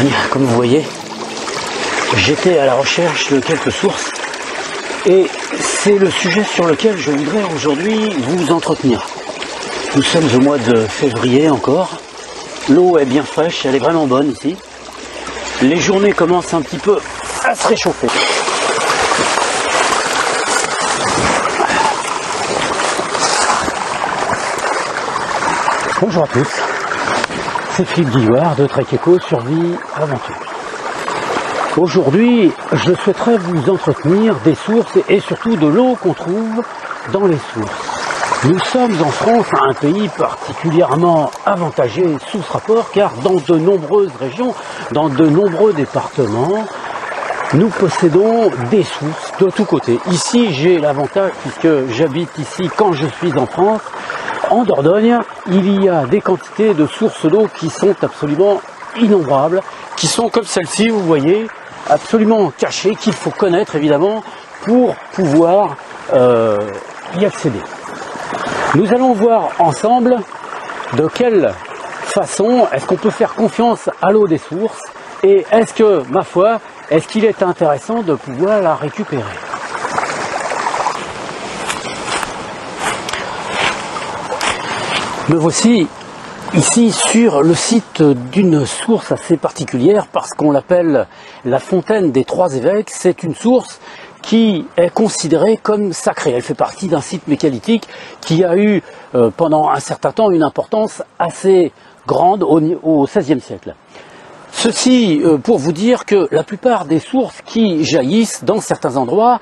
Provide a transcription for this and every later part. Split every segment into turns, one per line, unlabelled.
montagne, comme vous voyez. J'étais à la recherche de quelques sources et c'est le sujet sur lequel je voudrais aujourd'hui vous entretenir. Nous sommes au mois de février encore. L'eau est bien fraîche, elle est vraiment bonne ici. Les journées commencent un petit peu à se réchauffer. Bonjour à tous, c'est Philippe Guillouard de Trek Eco Survie Aventure. Aujourd'hui, je souhaiterais vous entretenir des sources et surtout de l'eau qu'on trouve dans les sources. Nous sommes en France un pays particulièrement avantagé sous ce rapport car dans de nombreuses régions, dans de nombreux départements, nous possédons des sources de tous côtés. Ici, j'ai l'avantage puisque j'habite ici quand je suis en France. En Dordogne, il y a des quantités de sources d'eau qui sont absolument innombrables, qui sont comme celle-ci, vous voyez, absolument cachées, qu'il faut connaître évidemment pour pouvoir y accéder. Nous allons voir ensemble de quelle façon est-ce qu'on peut faire confiance à l'eau des sources et est-ce que, ma foi, est-ce qu'il est intéressant de pouvoir la récupérer. Me voici ici sur le site d'une source assez particulière parce qu'on l'appelle la fontaine des Trois Évêques. C'est une source qui est considérée comme sacrée. Elle fait partie d'un site mégalithique qui a eu pendant un certain temps une importance assez grande au XVIe siècle. Ceci pour vous dire que la plupart des sources qui jaillissent dans certains endroits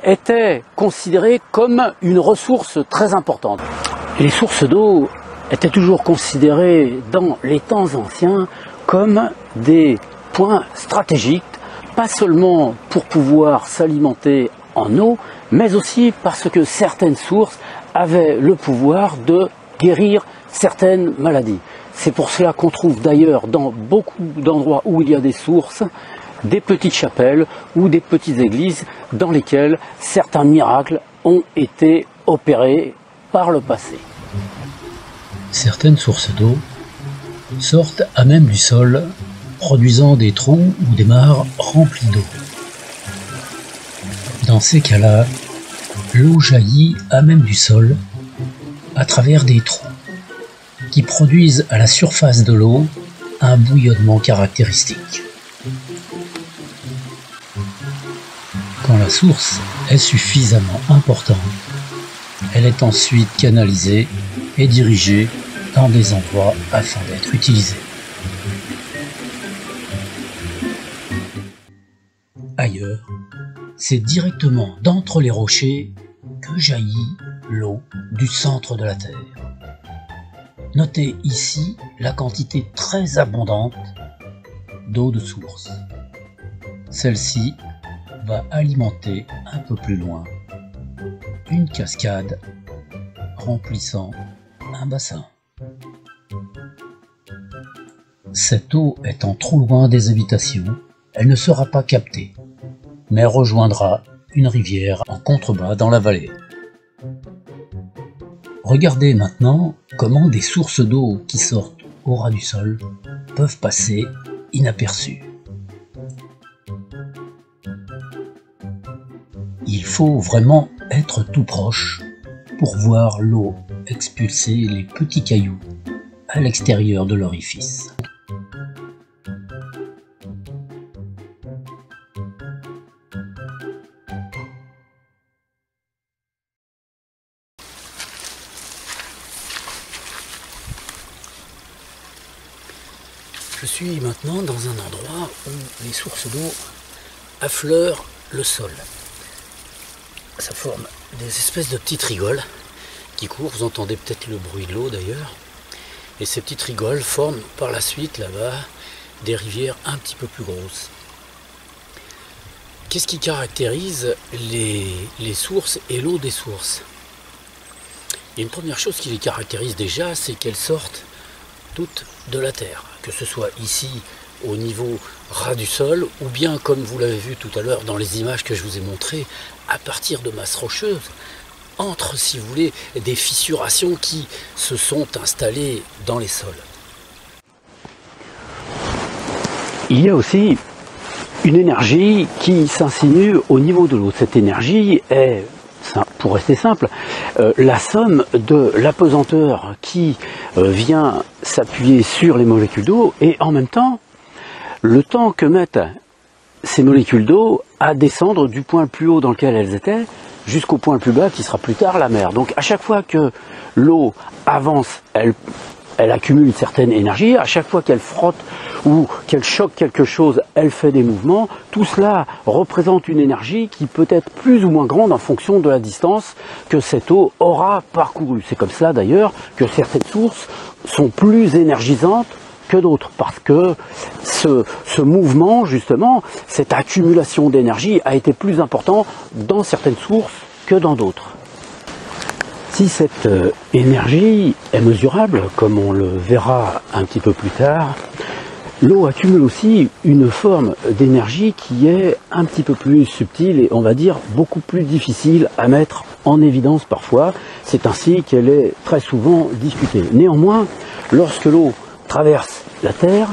étaient considérées comme une ressource très importante. Les sources d'eau étaient toujours considérées dans les temps anciens comme des points stratégiques, pas seulement pour pouvoir s'alimenter en eau, mais aussi parce que certaines sources avaient le pouvoir de guérir certaines maladies. C'est pour cela qu'on trouve d'ailleurs dans beaucoup d'endroits où il y a des sources, des petites chapelles ou des petites églises dans lesquelles certains miracles ont été opérés par le passé.
Certaines sources d'eau sortent à même du sol, produisant des trous ou des mares remplis d'eau. Dans ces cas-là, l'eau jaillit à même du sol, à travers des trous, qui produisent à la surface de l'eau un bouillonnement caractéristique. Quand la source est suffisamment importante, elle est ensuite canalisée et dirigée dans des endroits afin d'être utilisée. Ailleurs, c'est directement d'entre les rochers que jaillit l'eau du centre de la Terre. Notez ici la quantité très abondante d'eau de source. Celle-ci va alimenter un peu plus loin une cascade remplissant un bassin. Cette eau étant trop loin des habitations, elle ne sera pas captée, mais rejoindra une rivière en contrebas dans la vallée. Regardez maintenant comment des sources d'eau qui sortent au ras du sol peuvent passer inaperçues. Il faut vraiment être tout proche pour voir l'eau expulser les petits cailloux à l'extérieur de l'orifice.
Je suis maintenant dans un endroit où les sources d'eau affleurent le sol. Ça forme des espèces de petites rigoles qui courent, vous entendez peut-être le bruit de l'eau d'ailleurs. Et ces petites rigoles forment par la suite là-bas des rivières un petit peu plus grosses. Qu'est-ce qui caractérise les sources et l'eau des sources? Il y a une première chose qui les caractérise déjà, c'est qu'elles sortent toutes de la terre, que ce soit ici au niveau ras du sol, ou bien comme vous l'avez vu tout à l'heure dans les images que je vous ai montrées, à partir de masses rocheuses, entre, si vous voulez, des fissurations qui se sont installées dans les sols. Il y a aussi une énergie qui s'insinue au niveau de l'eau. Cette énergie est, pour rester simple, la somme de l'apesanteur qui vient s'appuyer sur les molécules d'eau et en même temps, le temps que mettent ces molécules d'eau à descendre du point le plus haut dans lequel elles étaient jusqu'au point le plus bas qui sera plus tard la mer. Donc à chaque fois que l'eau avance, elle accumule une certaine énergie. À chaque fois qu'elle frotte ou qu'elle choque quelque chose, elle fait des mouvements. Tout cela représente une énergie qui peut être plus ou moins grande en fonction de la distance que cette eau aura parcourue. C'est comme cela d'ailleurs que certaines sources sont plus énergisantes que d'autres, parce que ce mouvement, justement, cette accumulation d'énergie a été plus important dans certaines sources que dans d'autres. Si cette énergie est mesurable, comme on le verra un petit peu plus tard, l'eau accumule aussi une forme d'énergie qui est un petit peu plus subtile et on va dire beaucoup plus difficile à mettre en évidence parfois. C'est ainsi qu'elle est très souvent discutée. Néanmoins, lorsque l'eau traverse la Terre,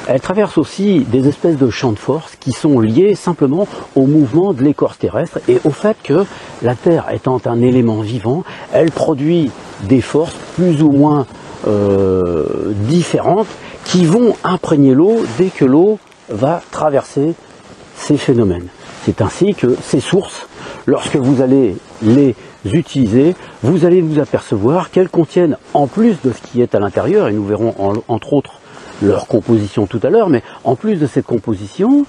elle traverse aussi des espèces de champs de force qui sont liés simplement au mouvement de l'écorce terrestre et au fait que la Terre étant un élément vivant, elle produit des forces plus ou moins différentes qui vont imprégner l'eau dès que l'eau va traverser ces phénomènes. C'est ainsi que ces sources, lorsque vous allez les utiliser, vous allez vous apercevoir qu'elles contiennent, en plus de ce qui est à l'intérieur, et nous verrons entre autres leur composition tout à l'heure, mais en plus de cette composition,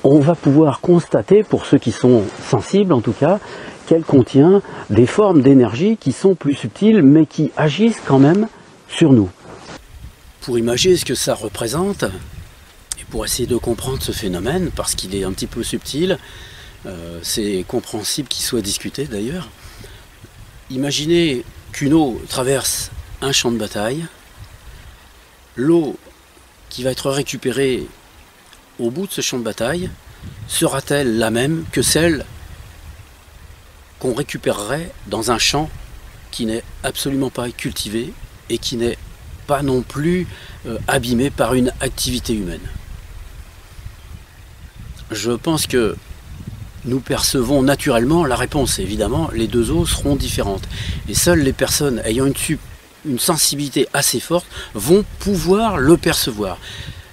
on va pouvoir constater, pour ceux qui sont sensibles en tout cas, qu'elle contient des formes d'énergie qui sont plus subtiles, mais qui agissent quand même sur nous. Pour imaginer ce que ça représente, et pour essayer de comprendre ce phénomène, parce qu'il est un petit peu subtil, c'est compréhensible qu'il soit discuté d'ailleurs, imaginez qu'une eau traverse un champ de bataille, l'eau qui va être récupérée au bout de ce champ de bataille sera-t-elle la même que celle qu'on récupérerait dans un champ qui n'est absolument pas cultivé et qui n'est pas non plus abîmé par une activité humaine? Je pense que nous percevons naturellement la réponse. Évidemment, les deux eaux seront différentes. Et seules les personnes ayant une sensibilité assez forte vont pouvoir le percevoir.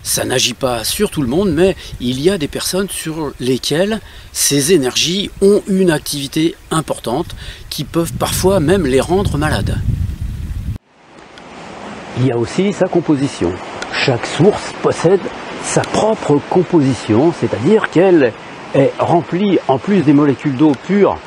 Ça n'agit pas sur tout le monde, mais il y a des personnes sur lesquelles ces énergies ont une activité importante qui peuvent parfois même les rendre malades. Il y a aussi sa composition. Chaque source possède sa propre composition, c'est-à-dire qu'elle est remplie, en plus des molécules d'eau pure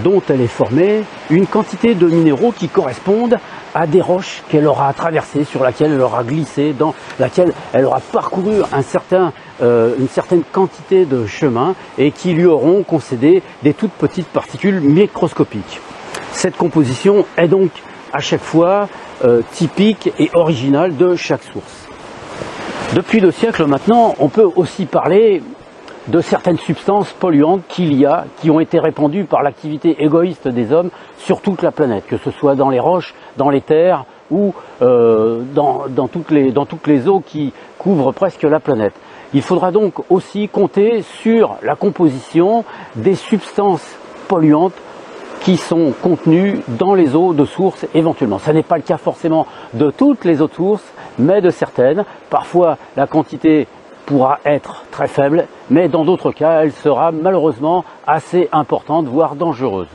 dont elle est formée, une quantité de minéraux qui correspondent à des roches qu'elle aura traversées, sur laquelle elle aura glissé, dans laquelle elle aura parcouru une certaine quantité de chemin et qui lui auront concédé des toutes petites particules microscopiques. Cette composition est donc à chaque fois typique et originale de chaque source. Depuis 2 siècles maintenant, on peut aussi parler de certaines substances polluantes qui ont été répandues par l'activité égoïste des hommes sur toute la planète, que ce soit dans les roches, dans les terres ou dans toutes les eaux qui couvrent presque la planète. Il faudra donc aussi compter sur la composition des substances polluantes qui sont contenues dans les eaux de source éventuellement. Ce n'est pas le cas forcément de toutes les eaux de source, mais de certaines. Parfois la quantité pourra être très faible, mais dans d'autres cas, elle sera malheureusement assez importante, voire dangereuse.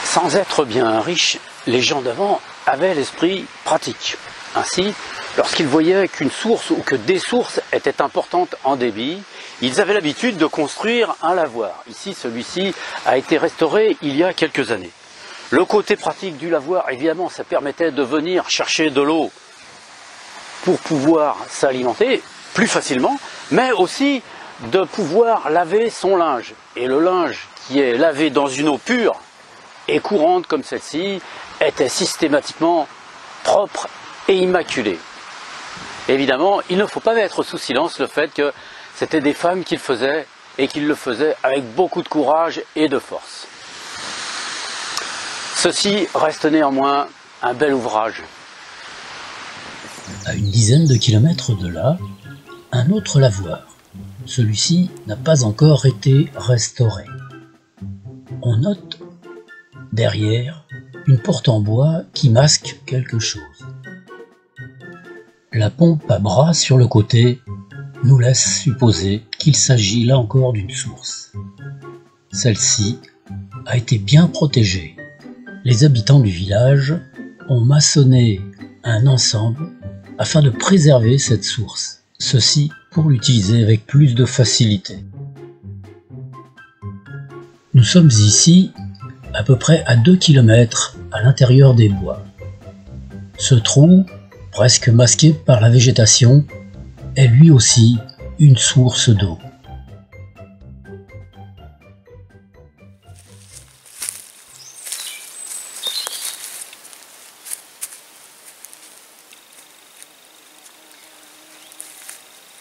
Sans être bien riches, les gens d'avant avaient l'esprit pratique. Ainsi, lorsqu'ils voyaient qu'une source ou que des sources étaient importantes en débit, ils avaient l'habitude de construire un lavoir. Ici, celui-ci a été restauré il y a quelques années. Le côté pratique du lavoir, évidemment, ça permettait de venir chercher de l'eau pour pouvoir s'alimenter plus facilement, mais aussi de pouvoir laver son linge. Et le linge qui est lavé dans une eau pure et courante comme celle-ci était systématiquement propre et immaculé. Évidemment, il ne faut pas mettre sous silence le fait que c'était des femmes qui le faisaient et qui le faisaient avec beaucoup de courage et de force. Ceci reste néanmoins un bel ouvrage.
À une dizaine de kilomètres de là, un autre lavoir. Celui-ci n'a pas encore été restauré. On note derrière une porte en bois qui masque quelque chose. La pompe à bras sur le côté nous laisse supposer qu'il s'agit là encore d'une source. Celle-ci a été bien protégée. Les habitants du village ont maçonné un ensemble afin de préserver cette source. Ceci pour l'utiliser avec plus de facilité. Nous sommes ici à peu près à 2 km à l'intérieur des bois. Ce trou, presque masqué par la végétation, est lui aussi une source d'eau.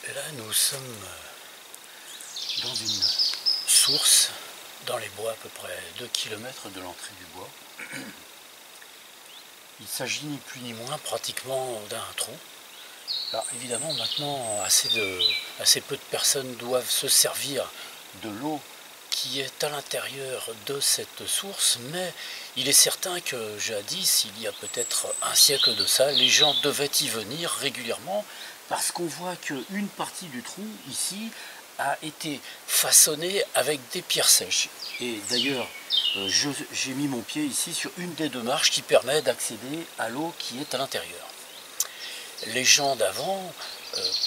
Et là, nous sommes dans une source dans les bois, à peu près 2 km de l'entrée du bois. Il s'agit ni plus ni moins pratiquement d'un trou. Alors évidemment maintenant assez peu de personnes doivent se servir de l'eau qui est à l'intérieur de cette source, mais il est certain que jadis, il y a peut-être un siècle de ça, les gens devaient y venir régulièrement parce qu'on voit qu'une partie du trou ici a été façonnée avec des pierres sèches. Et d'ailleurs, j'ai mis mon pied ici sur une des deux marches qui permet d'accéder à l'eau qui est à l'intérieur. Les gens d'avant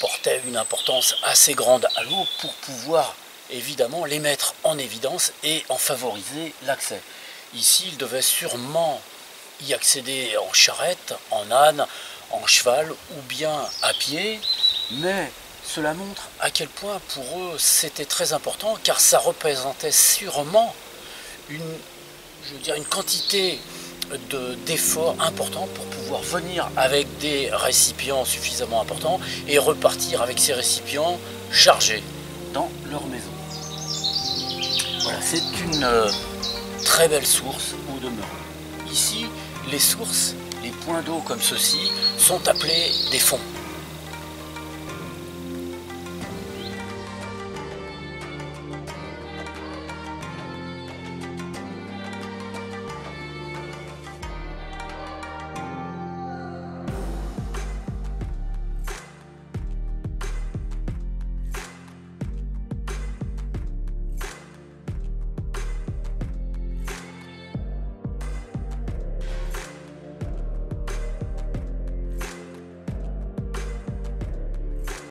portaient une importance assez grande à l'eau pour pouvoir évidemment les mettre en évidence et en favoriser l'accès. Ici, ils devaient sûrement y accéder en charrette, en âne, en cheval ou bien à pied, mais cela montre à quel point pour eux c'était très important, car ça représentait sûrement une quantité d'efforts importants pour pouvoir venir avec des récipients suffisamment importants et repartir avec ces récipients chargés dans leur maison. Voilà, c'est une très belle source au demeurant. Ici, les sources, les points d'eau comme ceci, sont appelés des fonds.